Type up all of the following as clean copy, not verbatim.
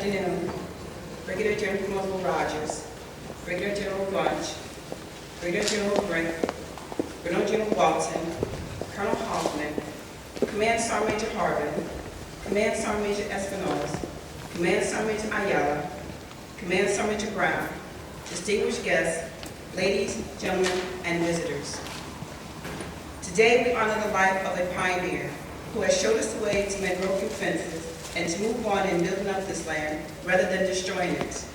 afternoon, Brigadier General Rogers, Brigadier General Bunch, Brigadier General Brink, Colonel General Walton, Colonel Hoffman, Command Sergeant Major Harbin, Command Sergeant Major Espinosa, Command Sergeant Major Ayala, Command Sergeant Major Brown, distinguished guests, ladies, gentlemen, and visitors. Today we honor the life of a pioneer who has showed us the way to mend broken fences and to move on in building up this land rather than destroying it.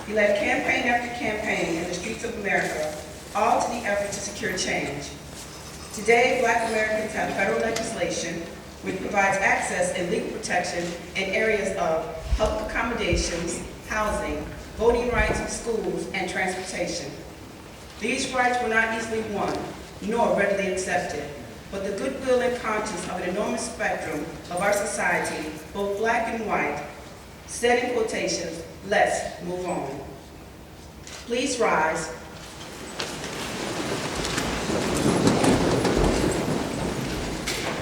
He led campaign after campaign in the streets of America, all to the effort to secure change. Today, Black Americans have federal legislation which provides access and legal protection in areas of public accommodations, housing, voting rights, schools, and transportation. These rights were not easily won, nor readily accepted, but the goodwill and conscience of an enormous spectrum of our society, both black and white, said in quotations, "Let's move on." Please rise.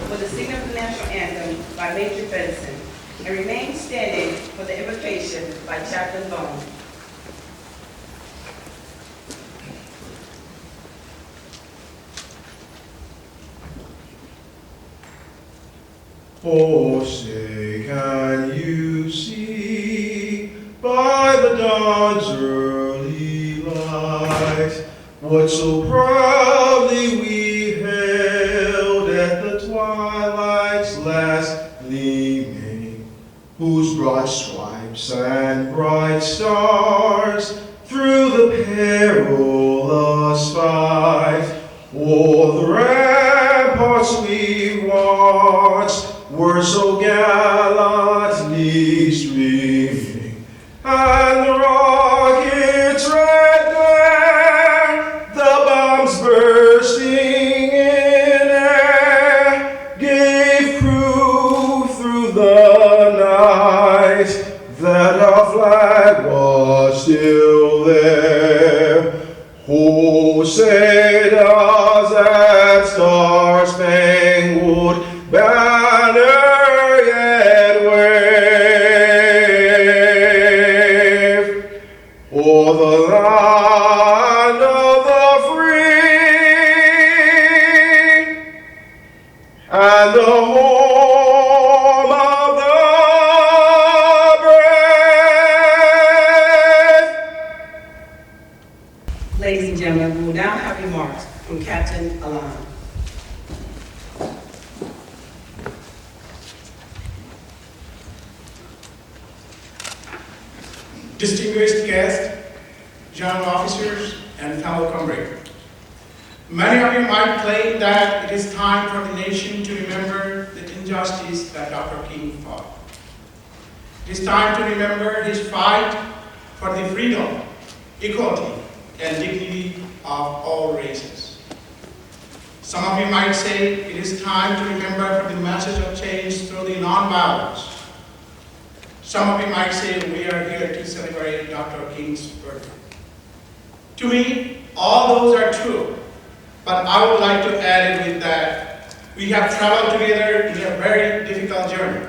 For the singing of the national anthem by Major Benson, and remain standing for the invocation by Chaplain Bone. Oh, say, can you see by the dawn's early light what so proudly we hailed at the twilight's last gleaming, whose broad stripes and bright stars through the perilous fight o'er the ramparts we watched were so gallantly streaming, and the rockets' red glare, the bombs bursting in air, gave proof through the night that our flag was still there. Oh, say does that star-spangled banner yet wave o'er the land of the free and the home of the brave? Ladies and gentlemen, we will now have remarks from Captain Alam. Distinguished guests, general officers, and fellow comrades. Many of you might claim that it is time for the nation to remember the injustice that Dr. King fought. It is time to remember his fight for the freedom, equality, and dignity of all races. Some of you might say it is time to remember for the message of change through the nonviolence. Some of you might say we are here to celebrate Dr. King's birthday. To me, all those are true, but I would like to add with that, we have traveled together in a very difficult journey.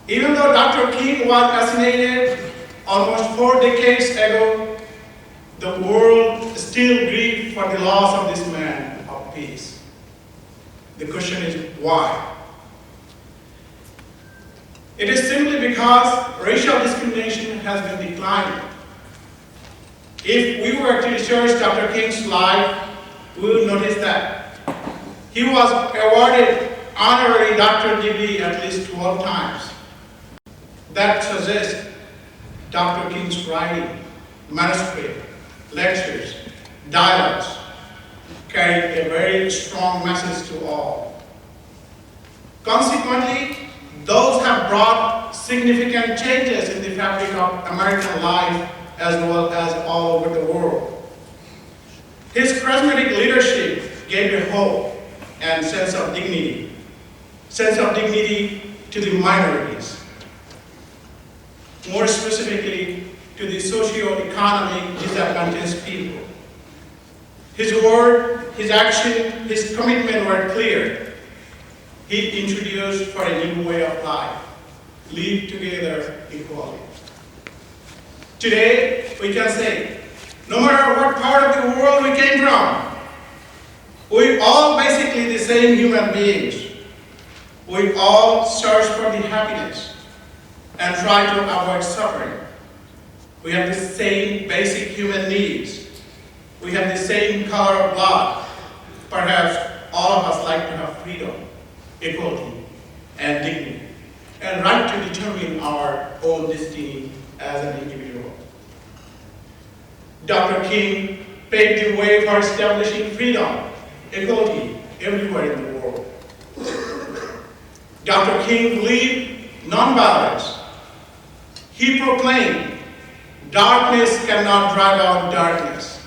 Even though Dr. King was assassinated almost 4 decades ago, the world still grieved for the loss of this man of peace. The question is why? It is simply because racial discrimination has been declining. If we were to research Dr. King's life, we would notice that he was awarded honorary doctorate degree at least 12 times. That suggests Dr. King's writing, manuscript, lectures, dialogues carried a very strong message to all. Consequently, those have brought significant changes in the fabric of American life as well as all over the world. His charismatic leadership gave a hope and sense of dignity to the minorities, more specifically to the socio-economic disadvantaged people. His word, his action, his commitment were clear. He introduced for a new way of life, live together equally. Today, we can say, no matter what part of the world we came from, we're all basically the same human beings. We all search for the happiness and try to avoid suffering. We have the same basic human needs. We have the same color of blood. Perhaps all of us like to have freedom, equality, and dignity, and right to determine our own destiny as an individual. Dr. King paved the way for establishing freedom, equality everywhere in the world. Dr. King believed nonviolence. He proclaimed, darkness cannot drive out darkness.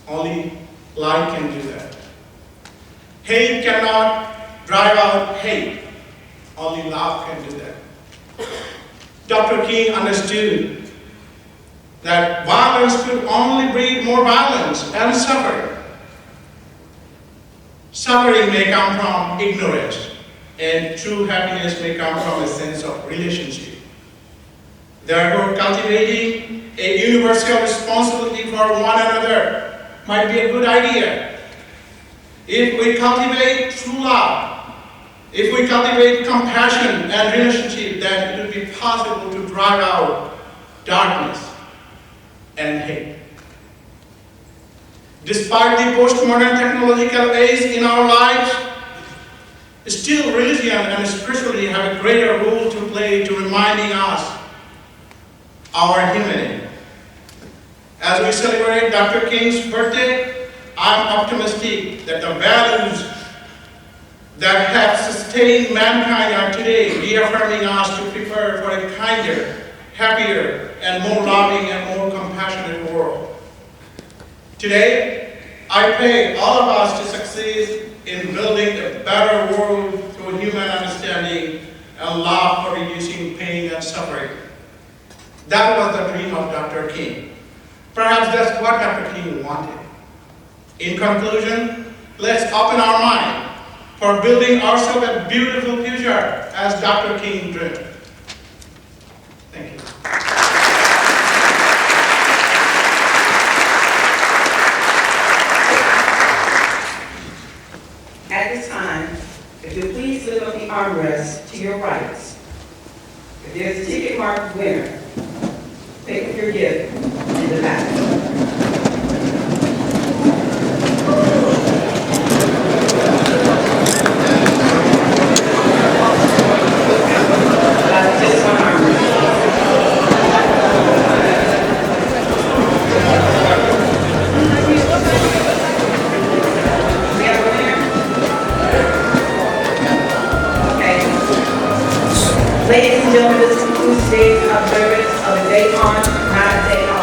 Only light can do that. Hate cannot drive out hate. Only love can do that. Dr. King understood that violence could only breed more violence and suffering. Suffering may come from ignorance, and true happiness may come from a sense of relationship. Therefore, cultivating a universal responsibility for one another might be a good idea. If we cultivate true love, if we cultivate compassion and relationship, then it would be possible to drive out darkness and hate. Despite the postmodern technological age in our lives, still religion and spirituality have a greater role to play to reminding us our humanity. As we celebrate Dr. King's birthday, I'm optimistic that the values that have sustained mankind are today reaffirming us to prepare for a kinder, happier, and more loving and more compassionate world. Today, I pray all of us to succeed in building a better world through human understanding and love for reducing pain and suffering. That was the dream of Dr. King. Perhaps that's what Dr. King wanted. In conclusion, let's open our mind for building ourselves a beautiful future as Dr. King dreamed. Thank you. At this time, if you please lift up the armrest to your rights. If there's a ticket marked winner, pick up your gift in the back. Just one armrest. We have a winner? Okay. Ladies and gentlemen, this concludes today's observance of the day on, not a day off.